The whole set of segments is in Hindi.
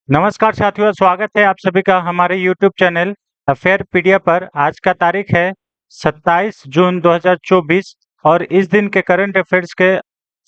नमस्कार साथियों, स्वागत है आप सभी का हमारे YouTube चैनल अफेयरपीडिया पर। आज का तारीख है 27 जून 2024 और इस दिन के करंट अफेयर्स के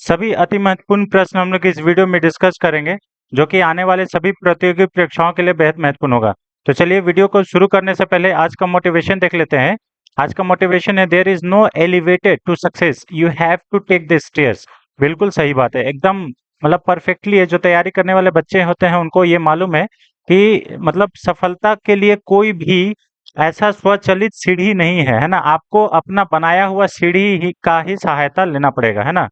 सभी अति महत्वपूर्ण प्रश्न हम लोग इस वीडियो में डिस्कस करेंगे, जो कि आने वाले सभी प्रतियोगी परीक्षाओं के लिए बेहद महत्वपूर्ण होगा। तो चलिए वीडियो को शुरू करने से पहले आज का मोटिवेशन देख लेते हैं। आज का मोटिवेशन है, there is no elevator to success, you have to take the stairs. बिल्कुल सही बात है, एकदम मतलब परफेक्टली है। जो तैयारी करने वाले बच्चे होते हैं उनको ये मालूम है कि मतलब सफलता के लिए कोई भी ऐसा स्वचालित सीढ़ी नहीं है, है ना। आपको अपना बनाया हुआ सीढ़ी ही का ही सहायता लेना पड़ेगा, है ना।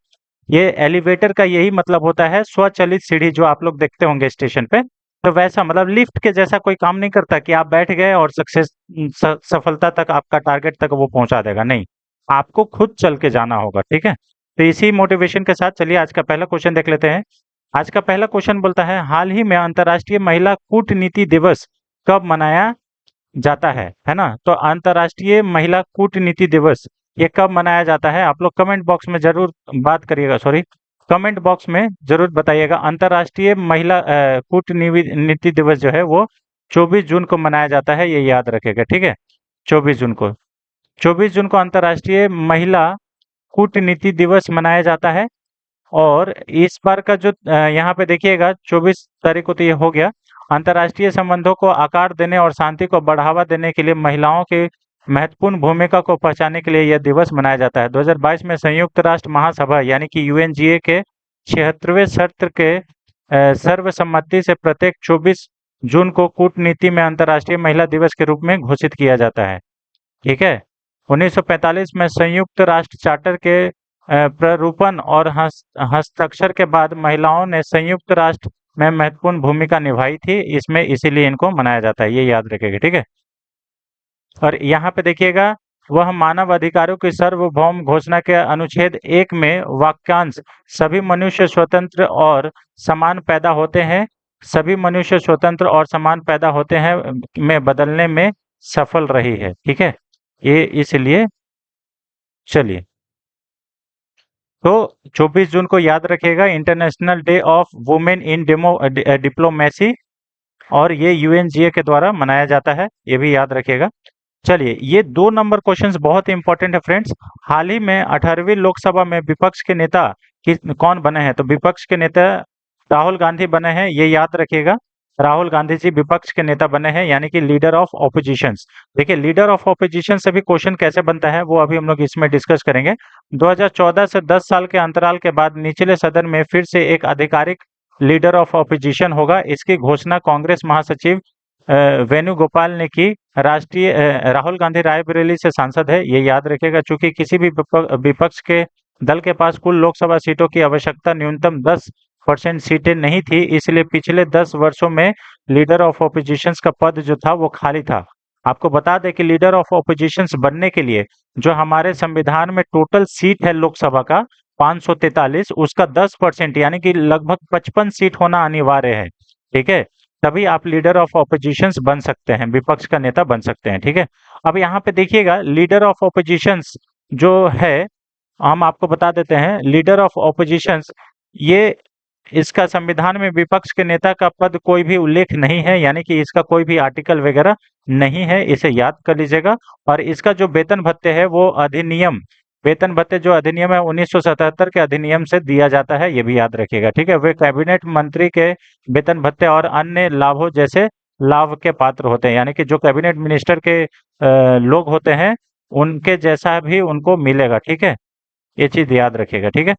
ये एलिवेटर का यही मतलब होता है, स्वचालित सीढ़ी जो आप लोग देखते होंगे स्टेशन पे। तो वैसा मतलब लिफ्ट के जैसा कोई काम नहीं करता कि आप बैठ गए और सफलता तक, आपका टारगेट तक वो पहुंचा देगा, नहीं। आपको खुद चल के जाना होगा, ठीक है। तो इसी मोटिवेशन के साथ चलिए आज का पहला क्वेश्चन देख लेते हैं। आज का पहला क्वेश्चन बोलता है, हाल ही में अंतर्राष्ट्रीय महिला कूटनीति दिवस कब मनाया जाता है ना। तो अंतर्राष्ट्रीय महिला कूटनीति दिवस ये कब मनाया जाता है, आप लोग कमेंट बॉक्स में जरूर बात करिएगा, सॉरी, कमेंट बॉक्स में जरूर बताइएगा। अंतर्राष्ट्रीय महिला कूटनीति दिवस जो है वो 24 जून को मनाया जाता है, ये याद रखेगा, ठीक है। 24 जून को, 24 जून को अंतर्राष्ट्रीय महिला कूटनीति दिवस मनाया जाता है। और इस बार का जो यहाँ पे देखिएगा 24 तारीख को तो ये हो गया। अंतर्राष्ट्रीय संबंधों को आकार देने और शांति को बढ़ावा देने के लिए महिलाओं की महत्वपूर्ण भूमिका को पहचानने के लिए यह दिवस मनाया जाता है। 2022 में संयुक्त राष्ट्र महासभा यानी कि यूएनजीए के 76वें सत्र के सर्वसम्मति से प्रत्येक 24 जून को कूटनीति में अंतर्राष्ट्रीय महिला दिवस के रूप में घोषित किया जाता है, ठीक है। 1945 में संयुक्त राष्ट्र चार्टर के प्रारूपण और हस्ताक्षर के बाद महिलाओं ने संयुक्त राष्ट्र में महत्वपूर्ण भूमिका निभाई थी इसमें, इसीलिए इनको मनाया जाता है, ये याद रखेगा, ठीक है। और यहाँ पे देखिएगा, वह मानव अधिकारों की सार्वभौम घोषणा के अनुच्छेद 1 में वाक्यांश सभी मनुष्य स्वतंत्र और समान पैदा होते हैं, सभी मनुष्य स्वतंत्र और समान पैदा होते हैं में बदलने में सफल रही है, ठीक है। ये इसलिए चलिए, तो 24 जून को याद रखिएगा, international day of women in diplomacy, और ये यूएनजीए के द्वारा मनाया जाता है, ये भी याद रखिएगा। चलिए, ये 2 नंबर क्वेश्चंस बहुत इंपॉर्टेंट है फ्रेंड्स। हाल ही में 18वीं लोकसभा में विपक्ष के नेता कौन बने हैं, तो विपक्ष के नेता राहुल गांधी बने हैं, ये याद रखिएगा। राहुल गांधी जी विपक्ष के नेता बने हैं, यानी कि लीडर ऑफ ऑपोजिशंस। देखिए, लीडर ऑफ ऑपोजिशन से भी क्वेश्चन कैसे बनता है वो अभी हम लोग इसमें डिस्कस करेंगे। 2014 से 10 साल के अंतराल के बाद निचले सदन में फिर से एक आधिकारिक लीडर ऑफ ऑपोजिशन होगा। इसकी घोषणा कांग्रेस महासचिव वेणुगोपाल ने की। राहुल गांधी रायबरेली से सांसद है, ये याद रखिएगा। चूंकि किसी भी विपक्ष के दल के पास कुल लोकसभा सीटों की आवश्यकता न्यूनतम 10% सीटें नहीं थी, इसलिए पिछले 10 वर्षों में लीडर ऑफ ऑपोजिशन का पद जो था वो खाली था। आपको बता दें कि लीडर ऑफ ऑपोजिशन बनने के लिए जो हमारे संविधान में टोटल सीट है लोकसभा का 543, उसका 10% यानी कि लगभग 55 सीट होना अनिवार्य है, ठीक है। तभी आप लीडर ऑफ ऑपोजिशन बन सकते हैं, विपक्ष का नेता बन सकते हैं, ठीक है। अब यहाँ पे देखिएगा, लीडर ऑफ ऑपोजिशन जो है, हम आपको बता देते हैं, लीडर ऑफ ऑपोजिशन ये, इसका संविधान में विपक्ष के नेता का पद कोई भी उल्लेख नहीं है, यानी कि इसका कोई भी आर्टिकल वगैरह नहीं है, इसे याद कर लीजिएगा। और इसका जो वेतन भत्ते है वो अधिनियम, वेतन भत्ते जो अधिनियम है 1977 के अधिनियम से दिया जाता है, ये भी याद रखिएगा, ठीक है। वे कैबिनेट मंत्री के वेतन भत्ते और अन्य लाभों जैसे लाभ के पात्र होते हैं, यानी कि जो कैबिनेट मिनिस्टर के लोग होते हैं उनके जैसा भी उनको मिलेगा, ठीक है। ये चीज याद रखिएगा, ठीक है।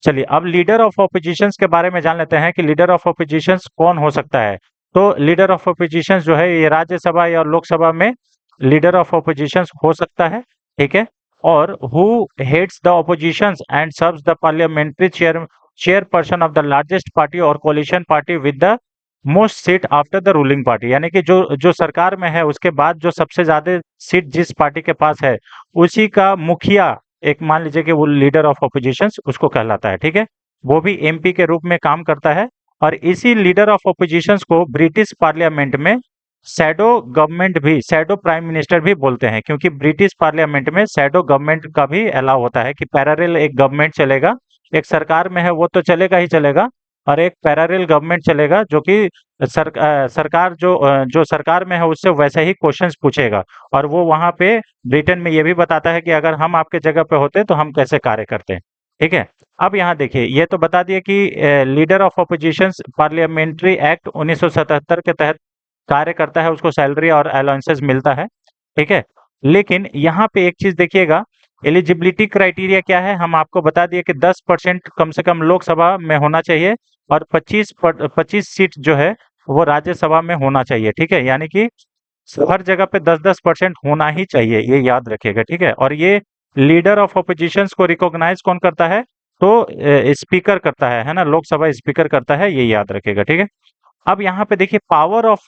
चलिए, अब लीडर ऑफ ऑपोजिशंस के बारे में जान लेते हैं कि लीडर ऑफ ऑपोजिशंस कौन हो सकता है। तो लीडर ऑफ ऑपोजिशंस जो है ये राज्यसभा या लोकसभा में लीडर ऑफ ऑपोजिशंस हो सकता है, ठीक है। और who heads the oppositions and serves the parliamentary chairperson of the largest party और coalition party with the most seat after the ruling party, यानी कि जो जो सरकार में है उसके बाद जो सबसे ज्यादा सीट जिस पार्टी के पास है उसी का मुखिया, एक मान लीजिए कि वो लीडर ऑफ ऑपोजिशन उसको कहलाता है, ठीक है। वो भी एमपी के रूप में काम करता है। और इसी लीडर ऑफ ऑपोजिशन को ब्रिटिश पार्लियामेंट में शैडो गवर्नमेंट भी, शैडो प्राइम मिनिस्टर भी बोलते हैं, क्योंकि ब्रिटिश पार्लियामेंट में शैडो गवर्नमेंट का भी अलाउ होता है कि पैरेलल एक गवर्नमेंट चलेगा, एक सरकार में है वो तो चलेगा ही चलेगा, और एक पैरेलल गवर्नमेंट चलेगा जो कि सरकार जो सरकार में है उससे वैसे ही क्वेश्चंस पूछेगा। और वो वहां पे ब्रिटेन में ये भी बताता है कि अगर हम आपके जगह पे होते तो हम कैसे कार्य करते हैं। ठीक है। अब यहाँ देखिए, ये तो बता दिया कि leader of opposition parliamentary act 1977 के तहत कार्य करता है, उसको सैलरी और अलाउंसेस मिलता है। ठीक है। लेकिन यहाँ पे एक चीज देखिएगा, एलिजिबिलिटी क्राइटेरिया क्या है, हम आपको बता दिए कि 10% कम से कम लोकसभा में होना चाहिए और 25 सीट जो है वो राज्यसभा में होना चाहिए। ठीक है, यानी कि हर जगह पे 10-10% होना ही चाहिए, ये याद रखिएगा। ठीक है। और ये लीडर ऑफ ऑपोजिशंस को रिकॉग्नाइज कौन करता है, तो स्पीकर करता है ना, लोकसभा स्पीकर करता है, ये याद रखिएगा। ठीक है। अब यहाँ पे देखिए power of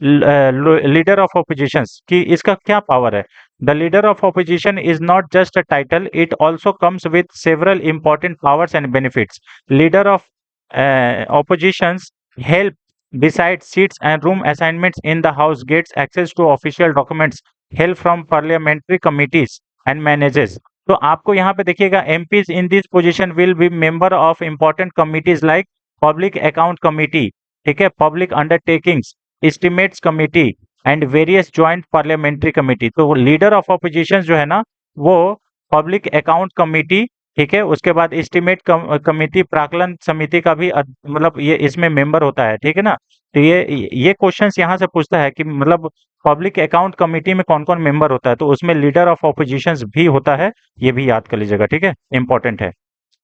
leader of opposition's की, इसका क्या पावर है। The leader of opposition is not just a title, it also comes with several important powers and benefits. Leader of oppositions help decide seats and room assignments in the house, gets access to official documents, help from parliamentary committees and manages। तो आपको यहाँ पे देखिएगा MPs in this position will be member of important committees like public account committee, ठीक है, public undertakings, estimates committee and various joint parliamentary committee। तो लीडर ऑफ ऑपोजिशन जो है ना, वो पब्लिक अकाउंट कमिटी, ठीक है, उसके बाद एस्टिमेट कमेटी, प्राक्कलन समिति का भी मतलब ये इसमें मेंबर होता है। ठीक है ना। तो ये क्वेश्चंस यहाँ से पूछता है कि मतलब पब्लिक अकाउंट कमेटी में कौन कौन मेंबर होता है, तो उसमें लीडर ऑफ ऑपोजिशंस भी होता है, ये भी याद कर लीजिएगा। ठीक है, इंपॉर्टेंट है।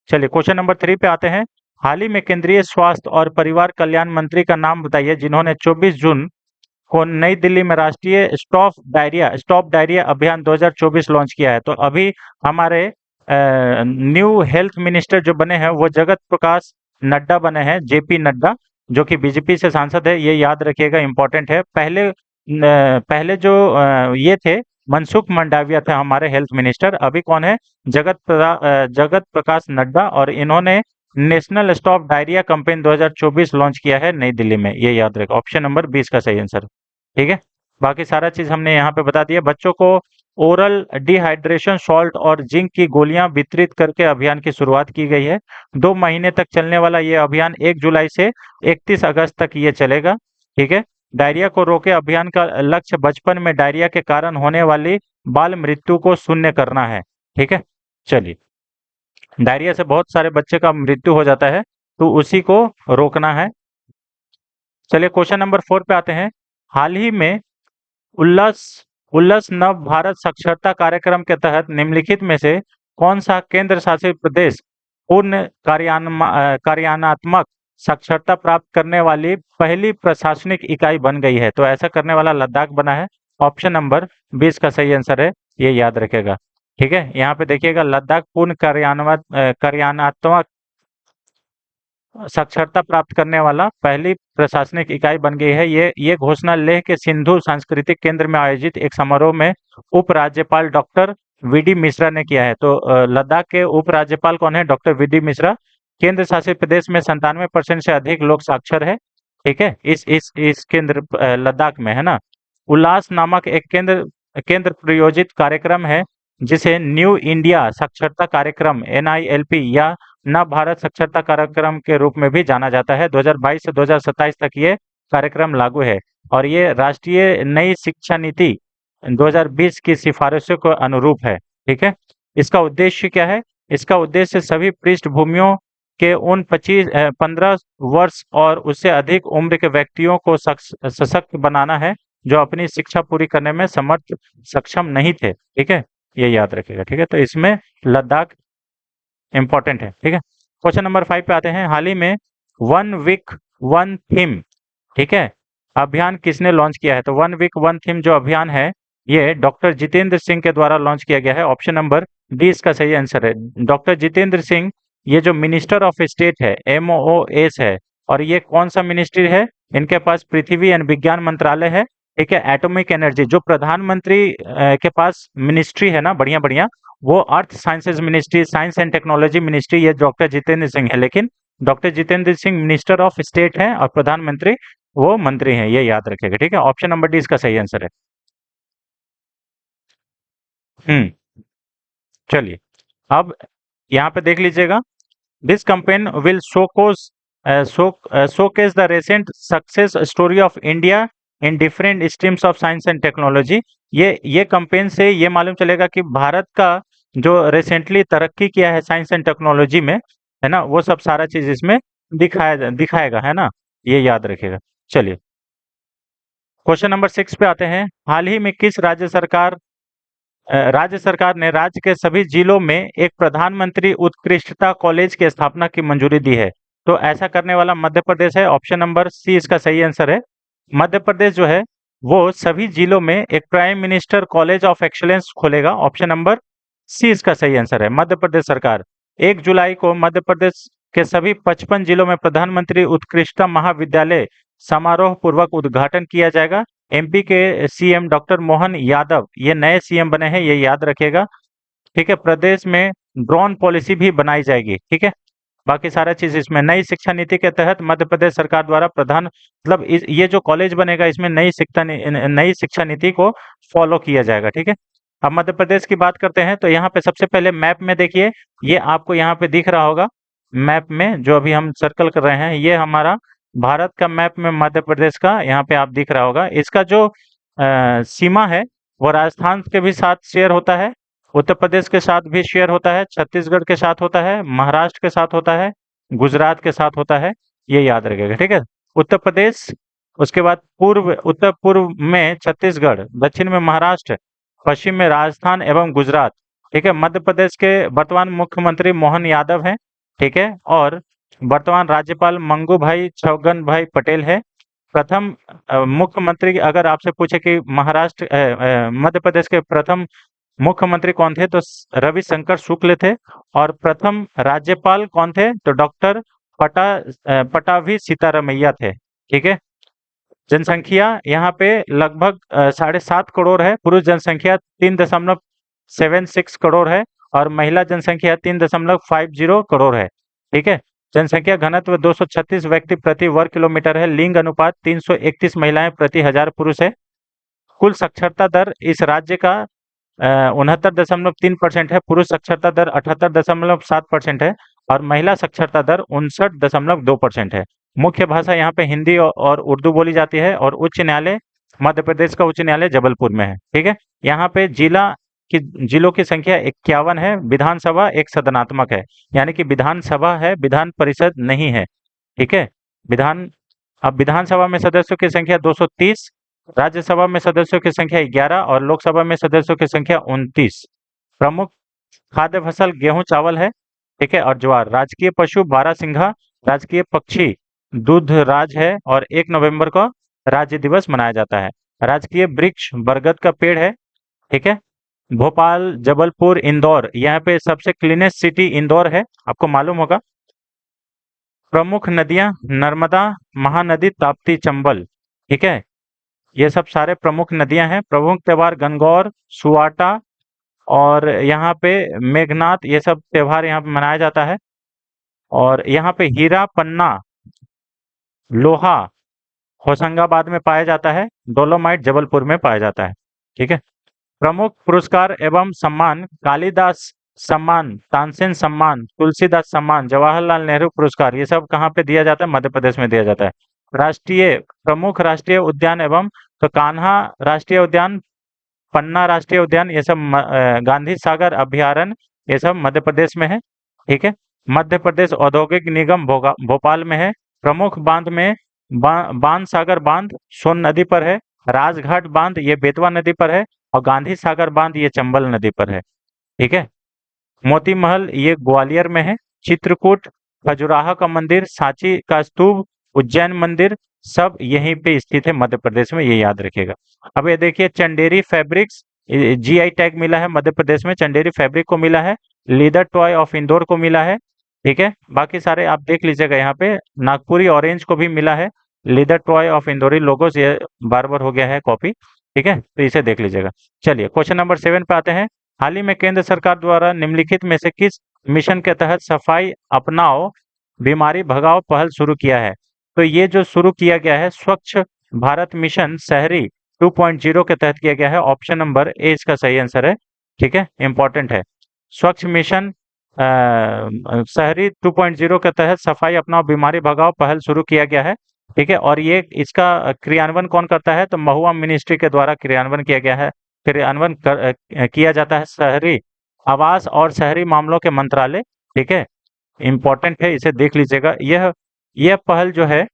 चलिए क्वेश्चन नंबर 3 पे आते हैं। हाल ही में केंद्रीय स्वास्थ्य और परिवार कल्याण मंत्री का नाम बताइए जिन्होंने 24 जून को नई दिल्ली में राष्ट्रीय स्टॉप डायरिया अभियान 2024 लॉन्च किया है। तो अभी हमारे न्यू हेल्थ मिनिस्टर जो बने हैं वो जगत प्रकाश नड्डा बने हैं, जेपी नड्डा, जो कि बीजेपी से सांसद है, ये याद रखिएगा, इंपॉर्टेंट है। पहले जो ये थे, मनसुख मंडाविया थे हमारे हेल्थ मिनिस्टर, अभी कौन है, जगत प्रकाश नड्डा, और इन्होंने national stop diarrhoea campaign 2024 launch किया है नई दिल्ली में, ये याद रखें। ऑप्शन नंबर 20 का सही आंसर। ठीक है। बाकी सारा चीज हमने यहाँ पे बता दिया। बच्चों को ओरल डिहाइड्रेशन सॉल्ट और जिंक की गोलियां वितरित करके अभियान की शुरुआत की गई है। 2 महीने तक चलने वाला ये अभियान 1 जुलाई से 31 अगस्त तक ये चलेगा। ठीक है। डायरिया को रोके अभियान का लक्ष्य बचपन में डायरिया के कारण होने वाली बाल मृत्यु को शून्य करना है। ठीक है। चलिए, डायरिया से बहुत सारे बच्चे का मृत्यु हो जाता है, तो उसी को रोकना है। चलिए क्वेश्चन नंबर 4 पे आते हैं। हाल ही में उल्लास उल्लास नव भारत साक्षरता कार्यक्रम के तहत निम्नलिखित में से कौन सा केंद्र शासित प्रदेश पूर्ण कार्यान्वयनात्मक साक्षरता प्राप्त करने वाली पहली प्रशासनिक इकाई बन गई है। तो ऐसा करने वाला लद्दाख बना है। ऑप्शन नंबर 20 का सही आंसर है, ये याद रखेगा। ठीक है। यहाँ पे देखिएगा, लद्दाख पूर्ण कार्यान्वयनात्मक साक्षरता प्राप्त करने वाला पहली प्रशासनिक इकाई बन गई है। ये घोषणा लेह के सिंधु सांस्कृतिक केंद्र में आयोजित एक समारोह में उपराज्यपाल डॉक्टर वीडी मिश्रा ने किया है। तो लद्दाख के उपराज्यपाल कौन है, डॉक्टर वीडी मिश्रा। केंद्र शासित प्रदेश में 97% से अधिक लोग साक्षर है। ठीक है, इस केंद्र लद्दाख में है ना। उल्लास नामक एक केंद्र केंद्र प्रायोजित कार्यक्रम है जिसे न्यू इंडिया साक्षरता कार्यक्रम NILP या नव भारत साक्षरता कार्यक्रम के रूप में भी जाना जाता है। 2022 से 2027 तक ये कार्यक्रम लागू है और ये राष्ट्रीय नई शिक्षा नीति 2020 की सिफारिशों के अनुरूप है। ठीक है। इसका उद्देश्य क्या है, इसका उद्देश्य सभी पृष्ठभूमियों के उन 15 वर्ष और उससे अधिक उम्र के व्यक्तियों को सशक्त बनाना है जो अपनी शिक्षा पूरी करने में सक्षम नहीं थे। ठीक है, ये याद रखिएगा। ठीक है, तो इसमें लद्दाख इंपॉर्टेंट है। ठीक है। क्वेश्चन नंबर 5 पे आते हैं। हाल ही में वन वीक वन थीम, ठीक है, अभियान किसने लॉन्च किया है। तो वन वीक वन थीम जो अभियान है, ये डॉक्टर जितेंद्र सिंह के द्वारा लॉन्च किया गया है। ऑप्शन नंबर 20 का सही आंसर है। डॉक्टर जितेंद्र सिंह, ये जो मिनिस्टर ऑफ स्टेट है, MOS है, और ये कौन सा मिनिस्ट्री है, इनके पास पृथ्वी एवं विज्ञान मंत्रालय है। ठीक है, एटॉमिक एनर्जी, जो प्रधानमंत्री के पास मिनिस्ट्री है ना, बढ़िया बढ़िया, वो अर्थ sciences ministry, science and technology ministry, ये डॉक्टर जितेंद्र सिंह है। लेकिन doctor Jitendra Singh minister of state है और प्रधानमंत्री वो मंत्री हैं, ये याद रखेगा। ठीक है, ऑप्शन नंबर 20 का सही आंसर है। हम्म। चलिए, अब यहाँ पे देख लीजिएगा। This campaign will show cause showcase the recent success story of India in different streams of science and technology। ये कैंपेन से ये मालूम चलेगा कि भारत का जो रिसेंटली तरक्की किया है साइंस एंड टेक्नोलॉजी में, है ना, वो सब सारा चीज इसमें दिखाएगा, है ना, ये याद रखिएगा। चलिए क्वेश्चन नंबर 6 पे आते हैं। हाल ही में किस राज्य सरकार ने राज्य के सभी जिलों में एक प्रधानमंत्री उत्कृष्टता कॉलेज की स्थापना की मंजूरी दी है? तो ऐसा करने वाला मध्य प्रदेश है। ऑप्शन नंबर सी इसका सही आंसर है। मध्य प्रदेश जो है वो सभी जिलों में एक prime minister college of excellence खोलेगा। ऑप्शन नंबर सी इसका सही आंसर है। मध्य प्रदेश सरकार 1 जुलाई को मध्य प्रदेश के सभी 55 जिलों में प्रधानमंत्री उत्कृष्टता महाविद्यालय समारोह पूर्वक उद्घाटन किया जाएगा। एमपी के सीएम डॉक्टर मोहन यादव ये नए सीएम बने हैं, ये याद रखिएगा। ठीक है, प्रदेश में ड्रोन पॉलिसी भी बनाई जाएगी। ठीक है, बाकी सारा चीज इसमें नई शिक्षा नीति के तहत मध्य प्रदेश सरकार द्वारा मतलब ये जो कॉलेज बनेगा इसमें नई शिक्षा नीति को फॉलो किया जाएगा। ठीक है, अब मध्य प्रदेश की बात करते हैं तो यहाँ पे सबसे पहले मैप में देखिए, ये आपको यहाँ पे दिख रहा होगा मैप में जो अभी हम सर्कल कर रहे हैं, ये हमारा भारत का मैप में मध्य प्रदेश का यहाँ पे आप दिख रहा होगा। इसका जो सीमा है वो राजस्थान के भी साथ शेयर होता है, उत्तर प्रदेश के साथ भी शेयर होता है, छत्तीसगढ़ के साथ होता है, महाराष्ट्र के साथ होता है, गुजरात के साथ होता है, ये याद रखिएगा। ठीक है, उत्तर प्रदेश, उसके बाद उत्तर पूर्व में छत्तीसगढ़, दक्षिण में महाराष्ट्र, पश्चिम में राजस्थान एवं गुजरात। ठीक है, मध्य प्रदेश के वर्तमान मुख्यमंत्री मोहन यादव हैं। ठीक है, और वर्तमान राज्यपाल मंगू भाई छगन भाई पटेल है। प्रथम मुख्यमंत्री अगर आपसे पूछे कि मध्य प्रदेश के प्रथम मुख्यमंत्री कौन थे तो रविशंकर शुक्ल थे। और प्रथम राज्यपाल कौन थे तो डॉक्टर पटाभी सीतारमैया थे। ठीक है, जनसंख्या यहाँ पे लगभग 7.5 करोड़ है। पुरुष जनसंख्या 3.76 करोड़ है और महिला जनसंख्या 3.50 करोड़ है। ठीक है, जनसंख्या घनत्व 236 व्यक्ति प्रति वर्ग किलोमीटर है। लिंग अनुपात 331 महिलाएं प्रति 1000 पुरुष है। कुल साक्षरता दर इस राज्य का 69.3% है। पुरुष साक्षरता दर 78.7% है और महिला साक्षरता दर 59.2% है। मुख्य भाषा यहाँ पे हिंदी और उर्दू बोली जाती है और उच्च न्यायालय मध्य प्रदेश का उच्च न्यायालय जबलपुर में है। ठीक है, यहाँ पे जिलों की संख्या 51 है। विधानसभा एक सदनात्मक है, यानी कि विधानसभा है, विधान परिषद नहीं है। ठीक है, अब विधानसभा में सदस्यों की संख्या 230, राज्यसभा में सदस्यों की संख्या 11 और लोकसभा में सदस्यों की संख्या 29। प्रमुख खाद्य फसल गेहूं चावल है। ठीक है, और ज्वार। राजकीय पशु बारहसिंघा, राजकीय पक्षी दूधराज है और 1 नवंबर को राज्य दिवस मनाया जाता है। राजकीय वृक्ष बरगद का पेड़ है। ठीक है, भोपाल, जबलपुर, इंदौर, यहाँ पे सबसे क्लीनेस्ट सिटी इंदौर है, आपको मालूम होगा। प्रमुख नदियां नर्मदा, महानदी, ताप्ती, चंबल। ठीक है, ये सब सारे प्रमुख नदियां हैं। प्रमुख त्योहार गणगौर, सुवाटा और यहाँ पे मेघनाथ, ये सब त्योहार यहाँ पे मनाया जाता है। और यहाँ पे हीरा, पन्ना, लोहा होशंगाबाद में पाया जाता है। डोलोमाइट जबलपुर में पाया जाता है। ठीक है, प्रमुख पुरस्कार एवं सम्मान कालिदास सम्मान, तानसेन सम्मान, तुलसीदास सम्मान, जवाहरलाल नेहरू पुरस्कार, ये सब कहाँ पे दिया जाता है? मध्य प्रदेश में दिया जाता है। प्रमुख राष्ट्रीय उद्यान एवं तो कान्हा राष्ट्रीय उद्यान, पन्ना राष्ट्रीय उद्यान, ये सब गांधी सागर अभ्यारण्य, ये सब मध्य प्रदेश में है। ठीक है, मध्य प्रदेश औद्योगिक निगम भोपाल में है। प्रमुख बांध में बांध सागर बांध सोन नदी पर है। राजघाट बांध ये बेतवा नदी पर है और गांधी सागर बांध ये चंबल नदी पर है। ठीक है, मोती महल ये ग्वालियर में है। चित्रकूट, खजुराहो का मंदिर, सांची का स्तूप, उज्जैन मंदिर, सब यहीं पे स्थित है मध्य प्रदेश में, ये याद रखिएगा। अब ये देखिए चंदेरी फैब्रिक्स, जीआई टैग मिला है मध्य प्रदेश में, चंदेरी फैब्रिक को मिला है। लीदर टॉय ऑफ इंदौर को मिला है। ठीक है, बाकी सारे आप देख लीजिएगा। यहाँ पे नागपुरी ऑरेंज को भी मिला है। Leather toy of Indori logos ये बार बार हो गया है कॉपी। ठीक है, तो इसे देख लीजिएगा। चलिए क्वेश्चन नंबर 7 पे आते हैं। हाल ही में केंद्र सरकार द्वारा निम्नलिखित में से किस मिशन के तहत सफाई अपनाओ बीमारी भगाओ पहल शुरू किया है? तो ये जो शुरू किया गया है स्वच्छ भारत मिशन शहरी 2.0 के तहत किया गया है। ऑप्शन नंबर ए इसका सही आंसर है। ठीक है, इंपॉर्टेंट है। स्वच्छ मिशन शहरी 2.0 के तहत सफाई अपनाओ बीमारी भगाओ पहल शुरू किया गया है। ठीक है, और ये इसका क्रियान्वयन कौन करता है? तो महुआ मिनिस्ट्री के द्वारा क्रियान्वयन किया गया है। किया जाता है शहरी आवास और शहरी मामलों के मंत्रालय। ठीक है, इम्पोर्टेंट है, इसे देख लीजिएगा। यह पहल जो है,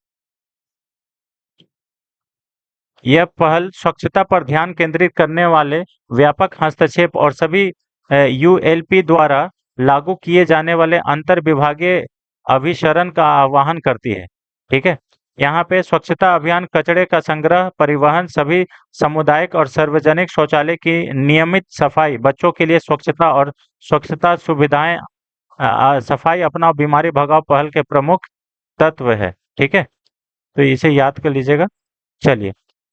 यह पहल स्वच्छता पर ध्यान केंद्रित करने वाले व्यापक हस्तक्षेप और सभी यूएलपी द्वारा लागू किए जाने वाले अंतर विभागीय अभिसरण का आह्वान करती है। ठीक है, यहाँ पे स्वच्छता अभियान कचरे का संग्रह, परिवहन, सभी सामुदायिक और सार्वजनिक शौचालय की नियमित सफाई, बच्चों के लिए स्वच्छता और स्वच्छता सुविधाएं, सफाई अपनाओ बीमारी भगाओ पहल के प्रमुख तत्व है। ठीक है, तो इसे याद कर लीजिएगा। चलिए,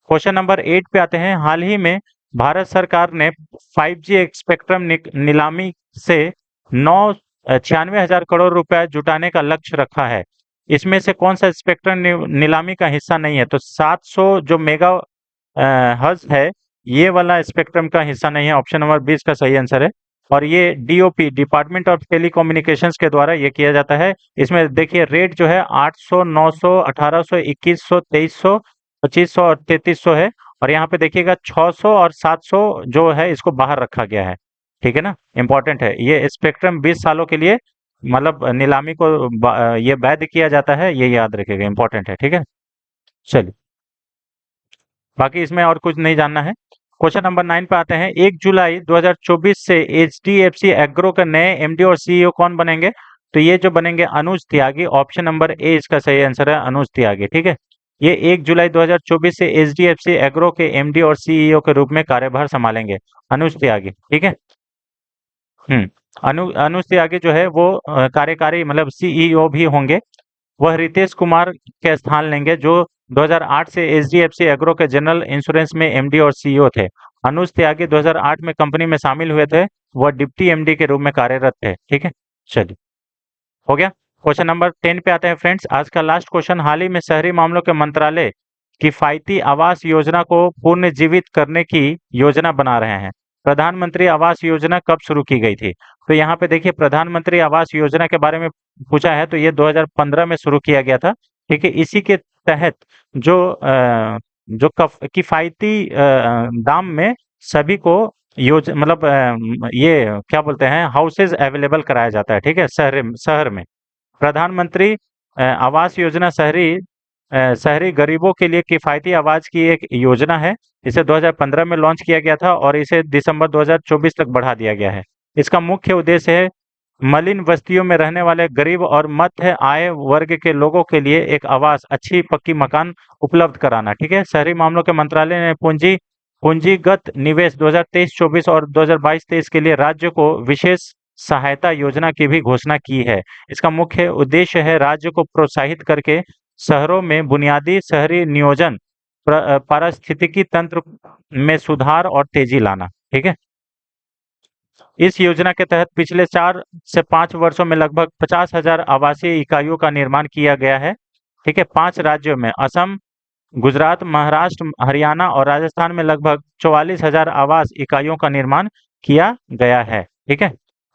क्वेश्चन नंबर 8 पे आते हैं। हाल ही में भारत सरकार ने 5G स्पेक्ट्रम नीलामी से 96,000 करोड़ रुपए जुटाने का लक्ष्य रखा है। इसमें से कौन सा स्पेक्ट्रम नीलामी का हिस्सा नहीं है? तो 700 जो मेगा हर्ट्ज है, ये वाला स्पेक्ट्रम का हिस्सा नहीं है। ऑप्शन नंबर 20 का सही आंसर है। और ये डीओपी, डिपार्टमेंट ऑफ टेलीकम्युनिकेशंस के द्वारा ये किया जाता है। इसमें देखिए रेट जो है 800, 900, 1800, 2100, 2300, 2500 और 3300 है। और यहाँ पे देखिएगा 600 और 700 जो है इसको बाहर रखा गया है। ठीक है ना, इंपॉर्टेंट है। ये स्पेक्ट्रम 20 सालों के लिए मतलब नीलामी को ये वैध किया जाता है, ये याद रखिएगा, इंपॉर्टेंट है। ठीक है, चलिए, बाकी इसमें और कुछ नहीं जानना है। क्वेश्चन नंबर 9 पे आते हैं। 1 जुलाई 2024 से एचडीएफसी एग्रो के नए एमडी और सीईओ कौन बनेंगे? तो ये जो बनेंगे अनुज त्यागी। ऑप्शन नंबर ए इसका सही आंसर है, अनुज त्यागी। ठीक है, ये 1 जुलाई 2024 से एचडीएफसी एग्रो के एमडी और सीईओ के रूप में कार्यभार संभालेंगे, अनुज त्यागी। ठीक है, अनुज त्यागी जो है वो कार्यकारी मतलब सीईओ भी होंगे। वह रितेश कुमार के स्थान लेंगे, जो 2008 से एचडीएफसी एग्रो के जनरल इंश्योरेंस में एमडी और सीईओ थे। अनुज त्यागी 2008 में कंपनी में शामिल हुए थे। वह डिप्टी एमडी के रूप में कार्यरत थे। ठीक है, चलिए, हो गया। क्वेश्चन नंबर 10 पे आते हैं फ्रेंड्स। आज का लास्ट क्वेश्चन। हाल ही में शहरी मामलों के मंत्रालय किफायती आवास योजना को पुनर्जीवित करने की योजना बना रहे हैं। प्रधानमंत्री आवास योजना कब शुरू की गई थी? तो यहाँ पे देखिए प्रधानमंत्री आवास योजना के बारे में पूछा है, तो ये 2015 में शुरू किया गया था। ठीक है, इसी के तहत जो किफायती दाम में सभी को मतलब ये क्या बोलते हैं, हाउसेज अवेलेबल कराया जाता है। ठीक है, शहर में प्रधानमंत्री आवास योजना शहरी गरीबों के लिए किफायती आवास की एक योजना है। इसे 2015 में लॉन्च किया गया था और इसे दिसंबर 2024 तक बढ़ा दिया गया है। इसका मुख्य उद्देश्य है मलिन बस्तियों में रहने वाले गरीब और मध्य आय वर्ग के लोगों के लिए एक आवास, अच्छी पक्की मकान उपलब्ध कराना। ठीक है, शहरी मामलों के मंत्रालय ने पूंजीगत निवेश 2023-24 और 2022-23 के लिए राज्य को विशेष सहायता योजना की भी घोषणा की है। इसका मुख्य उद्देश्य है राज्य को प्रोत्साहित करके शहरों में बुनियादी शहरी नियोजन, पारिस्थितिकी तंत्र में सुधार और तेजी लाना। ठीक है, इस योजना के तहत पिछले 4 से 5 वर्षों में लगभग 50,000 आवासीय इकाइयों का निर्माण किया गया है। ठीक है, 5 राज्यों में असम, गुजरात, महाराष्ट्र, हरियाणा और राजस्थान में लगभग 44,000 आवास इकाइयों का निर्माण किया गया है। ठीक है,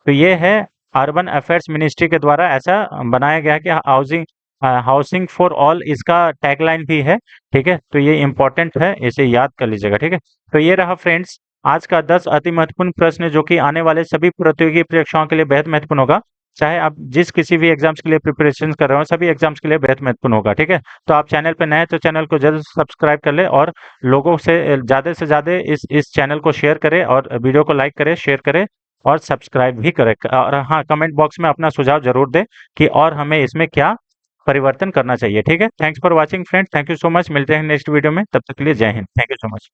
तो ये है अर्बन अफेयर्स मिनिस्ट्री के द्वारा ऐसा बनाया गया है कि हाउसिंग फॉर ऑल इसका टैगलाइन भी है। ठीक है, तो ये इंपॉर्टेंट है, इसे याद कर लीजिएगा। ठीक है, तो ये रहा फ्रेंड्स आज का 10 अति महत्वपूर्ण प्रश्न, जो कि आने वाले सभी प्रतियोगी परीक्षाओं के लिए बेहद महत्वपूर्ण होगा। चाहे आप जिस किसी भी एग्जाम्स के लिए प्रिपरेशन कर रहे हो, सभी एग्जाम्स के लिए बेहद महत्वपूर्ण होगा। ठीक है, तो आप चैनल पे नए हैं तो चैनल को जल्द सब्सक्राइब कर ले और लोगों से ज़्यादा इस चैनल को शेयर करें और वीडियो को लाइक करें, शेयर करें और सब्सक्राइब भी करें। और हाँ, कमेंट बॉक्स में अपना सुझाव जरूर दें कि और हमें इसमें क्या परिवर्तन करना चाहिए। ठीक है, thanks for watching friends, thank you so much. मिलते हैं नेक्स्ट वीडियो में, तब तक के लिए जय Hind, thank you so much.